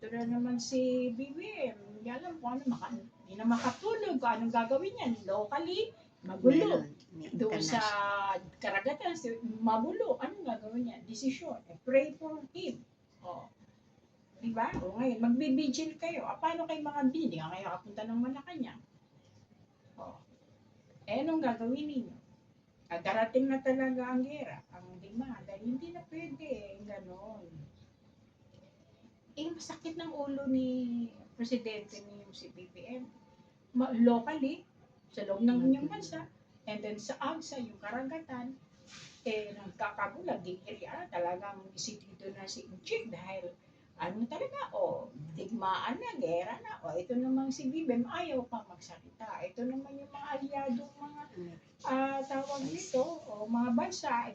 ito na naman si BBM. Hindi alam kung ano, hindi na makatulog. Kung anong gagawin yan. Locally, magulo. May Doon sa karagatan, magulo. Anong gagawin niya? Desisyon. Pray for him. Oh. Diba? O ngayon, magbibigil kayo. Paano kayo mga hindi nga kayo kapunta ng Malacanang? Oh. Anong gagawin ninyo? Darating na talaga ang gera, ang demanda. Hindi na pwede. Ganon. Masakit ng ulo ni Presidente ni si BBM. Locally, sa loob ng inyong bansa, and then sa AGSA, yung karagatan, nagkakagulat, talagang isitido na si Inchik dahil talaga, digmaan na, gera na, ito namang si BBM, ayaw pa magsalita. Ito naman yung mga aliadong mga tawag nito, mga bansa,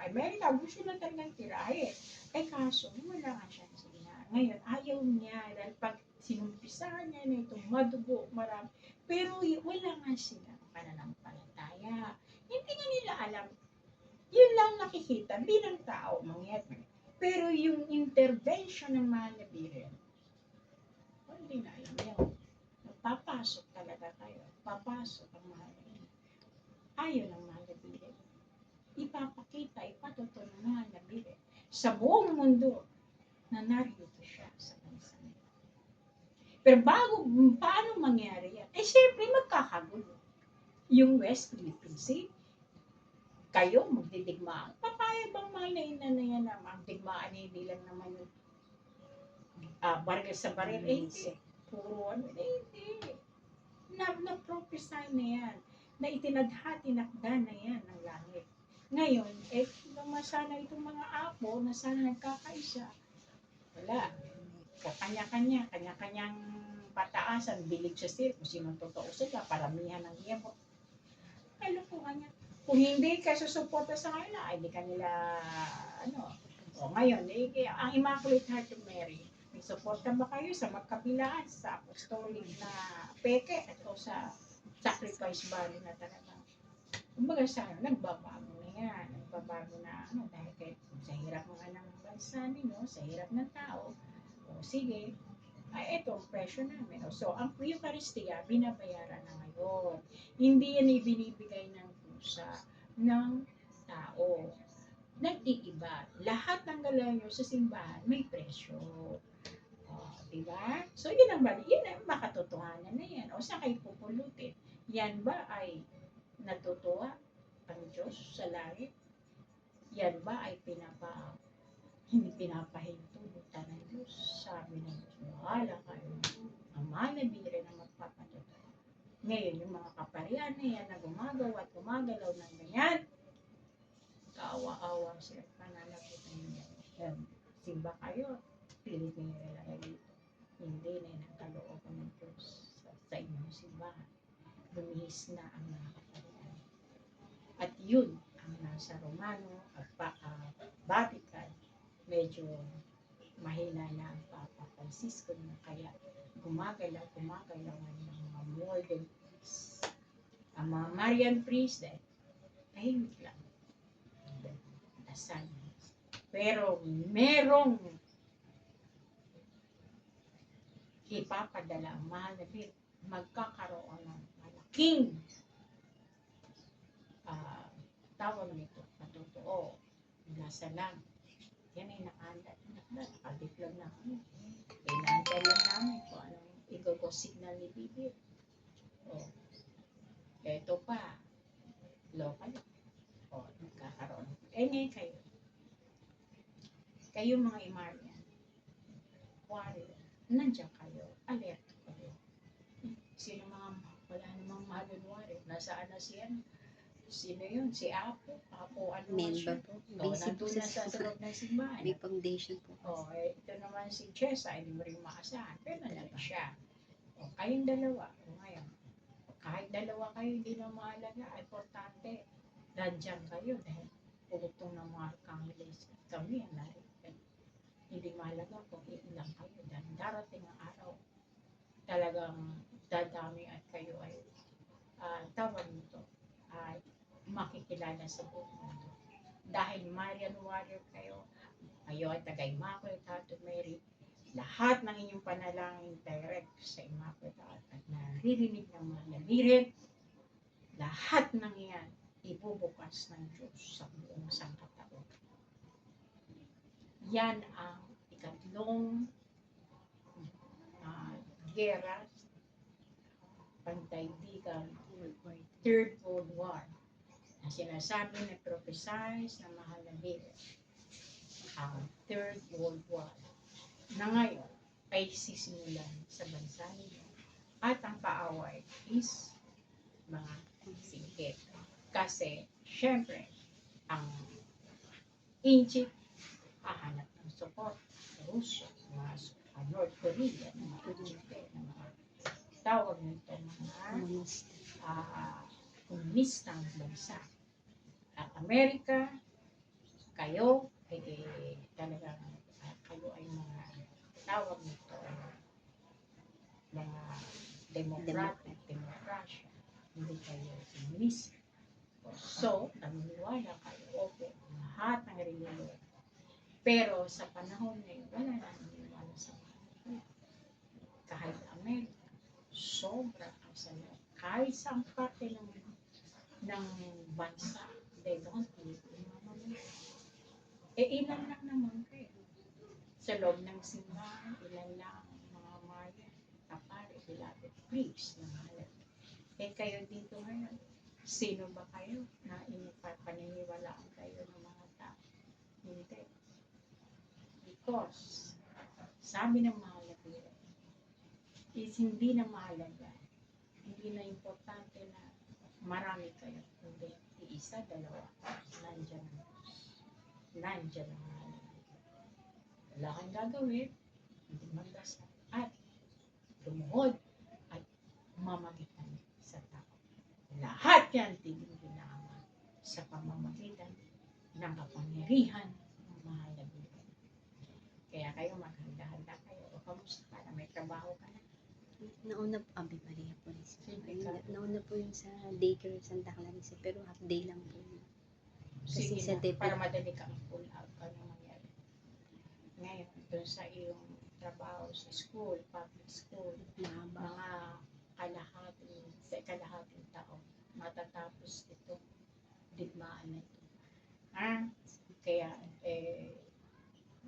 Amerika, gusto na talagang tirahin. Kaso, wala nga siya sila. Ngayon, ayaw niya, dahil pag sinumpisahan niya na itong madugo, marami, pero wala nga sila pananampalataya. Hindi nga nila alam. Yun lang nakikita bilang tao, mangyayari. Pero yung intervention ng mahal na birin, hindi na alam yun. Papasok talaga tayo. Papasok ang mahal na birin. Ayaw ng mahal na birin. Ipapakita, ipatutunan ng mahal na birin sa buong mundo na narito siya sa bansa nila. Pero paano mangyari yan? Siyempre magkakagulo. Yung West Philippine Sea, kayo magdidigmaan. Papayag bang mahal na ina na yan na magdigmaan hindi lang naman yung baril sa baril? Hindi. Puro hindi. Na-prophesy na yan. Na itinadha-tinakda na yan ng langit. Ngayon, sana itong mga apo na sana nagkakaisa, wala. Kanya-kanyang pataasan, bilig sa sir, kung sino totoo sila, paramihan ng yabot. Kalukuhan niya. Kung hindi ka susuporta sa kanila, hindi kanila, ngayon, ang Immaculate Heart of Mary, may suporta ba kayo sa magkabilaan, sa apostolic na peke, at o sa sacrifice body na talaga? Kumbaga nagbabago na yan. Nagbabago na, dahil sa hirap ng bansa ninyo, sa hirap ng tao, sige, ito ang presyo namin. So, ang Eucharistia, binabayaran na ngayon. Hindi yan ibinibigay ng pusa ng tao. Nag-iiba. Lahat ng galaw nyo sa simbahan, may presyo. Diba? So, yun ang makatotohanan na yan. Saan kayo pupulutin? Yan ba ay natutuwa ang Diyos sa langit? Yan ba ay hindi pinapahintulutan ng Diyos? Sabi ng Diyos, bahala kayo. Ang mahal na bire na magpapatotoo. Ngayon, yung mga kaparian na yan na gumagawa at gumagalaw ng ganyan, kaawa-awa sila pananagutan niya. Simba kayo, pilit niyo nila dito. Hindi na yung kalooban ng Diyos sa inyong simbahan. Lumihis na ang mga kaparian. At yun ang nasa Romano at Vatican, medyo mahina na ang Papa Francisco na kaya gumagalaw ng mga modern priests. Ang mga Marian priests, tahimik lang. Dasal. Pero merong ipapadala ang mahal na Biblia, magkakaroon ng malaking tawag nito, patotoo, nasa lang. Yan ay nakadiploid na kami. Inaantay lang namin kung anong signal ni Biblia. Ito pa, local. Magkakaroon. Ngayon kayo. Kayo mga Imarian, warrior, nandiyan kayo, alerto kayo. Sino wala namang mahal warrior, nasaan na siya? Sino yun? Si Apo? Apo, member po. Nandun na sa loob ng simbahan. May foundation po. Ito naman si Chesa, hindi mo rin maasahan. Pero nandun siya. Kayong dalawa. Ngayon, kahit dalawa kayo, hindi na maalaga. Importante, nandiyan kayo dahil putong ng mga arkangeles. Kami, hindi mahalaga kung ilang kayo. Dahil darating ang araw, talagang dadami at kayo ay tawag nito ay makikilala sa buong mundo. Dahil Marian warrior kayo ay taga Immaculate Heart of Mary, lahat ng inyong panalangin direct sa Immaculate Heart at naririnig ng mga labirin, lahat ng iyan ibubukas ng Diyos sa buong sangkatauhan. Yan ang ikatlong gera, pandaigdigang Third World War na sinasabi na prophesize ng mahal na Biblia. Ang Third World War na ngayon ay sisimulan sa bansa ninyo at ang kaaway is mga sigit. Kasi, syempre, ang Egypt hahanap ng support sa Russia, mga North Korea, mga mga tawag nito mga komunistang bansa. At Amerika, kayo ay talagang kayo ay mga tawag nito mga democratic, demokrasya. Hindi kayo komunista. So, naniniwala kayo, okay, lahat ng reliyon. Pero sa panahon ngayon, wala na naniniwala sa mga kahit Amerika, sobra kasalanan. Kahit sa parte ng bansa, they don't believe in mga ilan lang naman kayo. Sa loob ng simbahan, ilan lang mga maya, kapare, beloved priests na mahal. Kayo dito ngayon, sino ba kayo na paniniwalaan kayo ng mga tao? Hindi. Because, sabi ng mahal na Biblia, is hindi na mahalaga, hindi na importante na marami kayo, kundi isa, dalawa, nandiyan ang Diyos. Nandiyan ang mahal na Biblia. Wala kang gagawin, hindi magdasal, at lumuhod, at mamagitan sa tao. Lahat yan tigil-tigil na Ama sa pamamagitan ng kapangyarihan ng mahal na Biblia. Kaya kayo maghanda-handa kayo. O kamusta ka na? May trabaho ka na? Nauna po, Ave Maria po. Nauna po yung sa daycare Santa Clarissa, pero half day lang po. Kasi Sige sa na, para madali kang pull out ka na mangyari. Ngayon, doon sa iyong trabaho sa school, public school, mga kalahating taon, matatapos itong digmaan na ito. Kaya,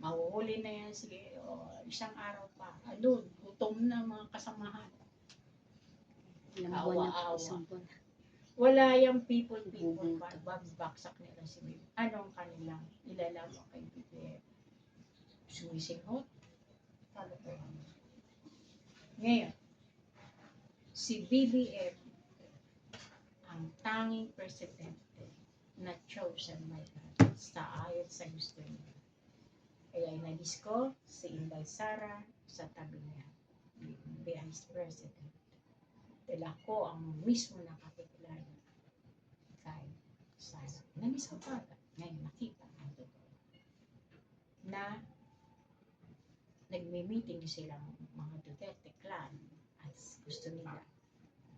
mahuhuli na yan, sige, isang araw pa. Doon, gutom na mga kasamahan. Awa-awa. Wala yung people pa. Babaksak nila si Biblia. Anong kanilang ilalaman kay Biblia? Sumisinghot? Kalokohan. Ngayon, si BBM ang tanging presidente na chosen by God sa ayon sa gusto niya. Kaya inagis ko si Inday Sara sa tabi niya, Vice President. Dahil ako ang mismo nakakilala kay Sara. Nagis ko pa, ngayon nakita ang totoo. Na nagme-meeting silang mga Duterte clan at gusto nila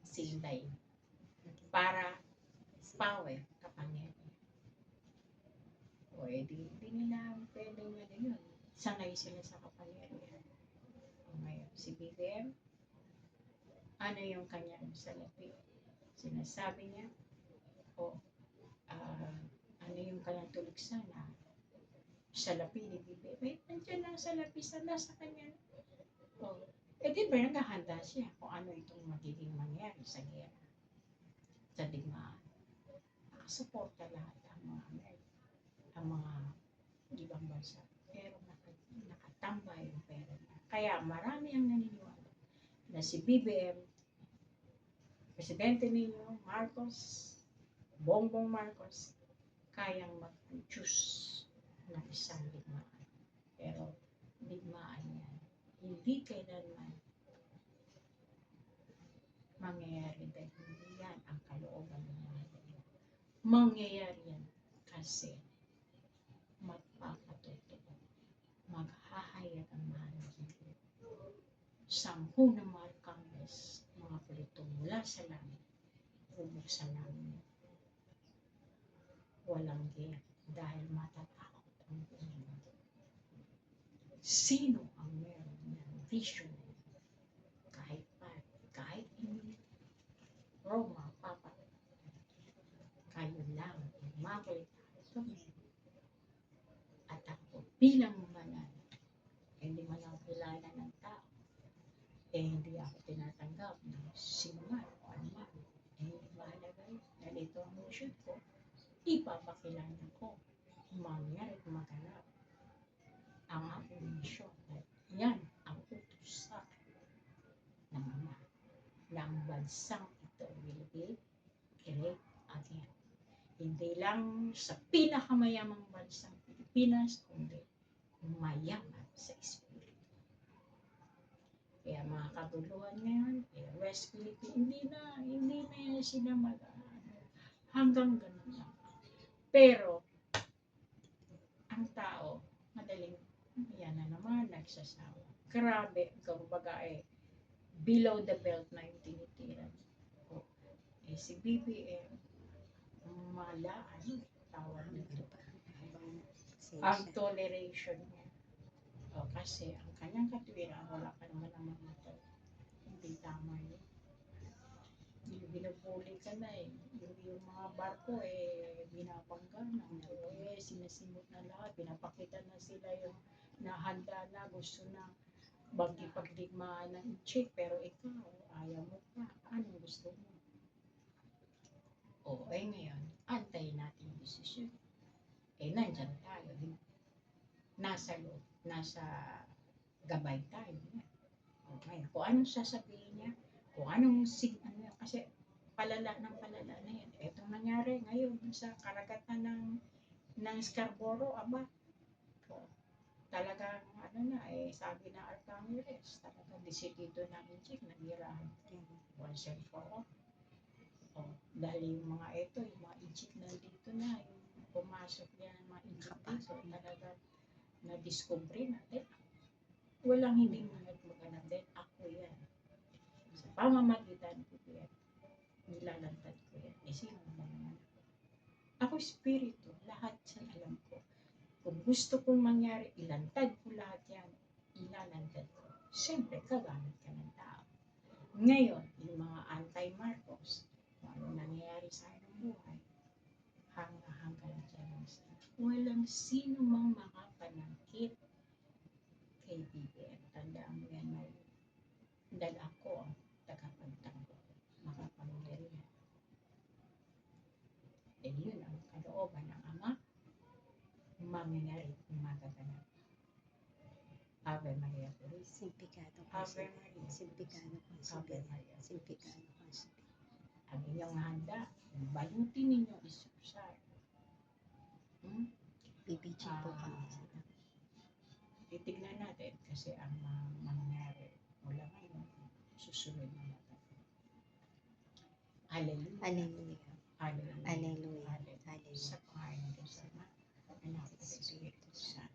si Inday para power kapangyarihan. O di nila pwedeng na yun. Sanay sila sa kapangyarihan. O ngayon, si BBM, ano yung kanyang salapi? Sinasabi niya, ano yung kanyang tuligsa na salapi ni BBM? Nandiyan lang salapi sa nasa kanya. Di ba naghahanda siya kung ano itong magiging mangyari sa gera, sa digmaan. Nakasuporta lahat ang mga Amerika, ang mga ibang bansa. Pero nakatambay yung pera niya. Kaya marami ang naniniwala na si BBM, Presidente ninyo, Bongbong Marcos, kayang mag-produce ng isang digmaan. Pero digmaan yan, hindi kailanman mangyayari dahil hindi yan ang kalooban ng mga Diyos. Mangyayari yan kasi magpapatotoo, maghahayag ang mahal na Biblia. 10 na mga arkanghels, mga pulito mula sa langit, bubuksan namin. Walang giyak dahil matatakot ang buong mundo. Sino ang meron vision. Kahit pa, kahit hindi Roma, Papa, kayo lang, Immaculate Heart of Mary. At ako bilang manan, hindi man ako kilala ng tao, hindi ako tinatanggap ng sinuman o anuman. Hindi mahalaga yun. Dahil ito ang mission ko, ipapakilala ko, mangyari maganap ang aking mission. Yan ang utos sa akin ng Ama, na ang bansang ito will be great again. Hindi lang sa pinakamayamang bansang Pilipinas, kundi mayaman sa Espiritu. Kaya mga kabuluhan ngayon, West Philippines, hindi na yan sila hanggang ganun lang. Pero, ang tao, madaling, yan na naman, nagsasawa. Grabe, kumbaga below the belt na yung tinitiran. Si BBM, tawag nito. Ang toleration niya. Kasi ang kanyang katwiran, wala pa naman ang mamatay. Hindi tama yun. Binubuli ka na yung mga barko binabangga na. Sinasimot na lahat. Pinapakita na sila yung nahanda na, gusto na pagdigmaan ng chick. Pero ikaw, ayaw mo pa. Anong gusto mo? Ngayon, antayin natin yung desisyon. Nandyan tayo. Nasa loob, nasa gabay tayo. Ngayon, kung anong sasabihin niya, kung anong kasi palala na yan. Itong nangyari ngayon sa karagatan ng Scarborough, talagang sabi na Arcangles, talagang desidido namin chick, naghirahan. Once and for all. Dahil yung mga yung mga Egypt nandito na, yung pumasok yan, mga Egypt dito, talagang na-discovery natin. Walang hindi maganap din. Ako yan. Sa pamamagitan ko yan, nilalantad ko yan. Sino ba naman ako? Ako espiritu, lahat yan alam ko. Kung gusto kong mangyari, ilantad ko lahat yan. Ilalantad ko. Siyempre, gagamit ka ng tao. Ngayon, yung mga anti-Marcos, ano nangyayari sa aking buhay, hanggang dyan. Walang sino mang makapanangkit kay BBM. Tandaan mo yan, dahil ako ang tagapagtanggol, makapangyarihan. Yun ang kalooban ng Ama, mangyayari, magaganap. Ave Maria Purísima. Simpikado Ave Maria. Simpikado Ave Maria. Simpikado Ang inyong handa, balutin ninyo isusay. BBG po kami. Titignan natin kasi ang mangyari mula ngayon, susunod na natin. Hallelujah. Hallelujah. Hallelujah. Hallelujah. Hallelujah. Sa pangalan ng Diyos Ama, Anak at Espiritu Santo.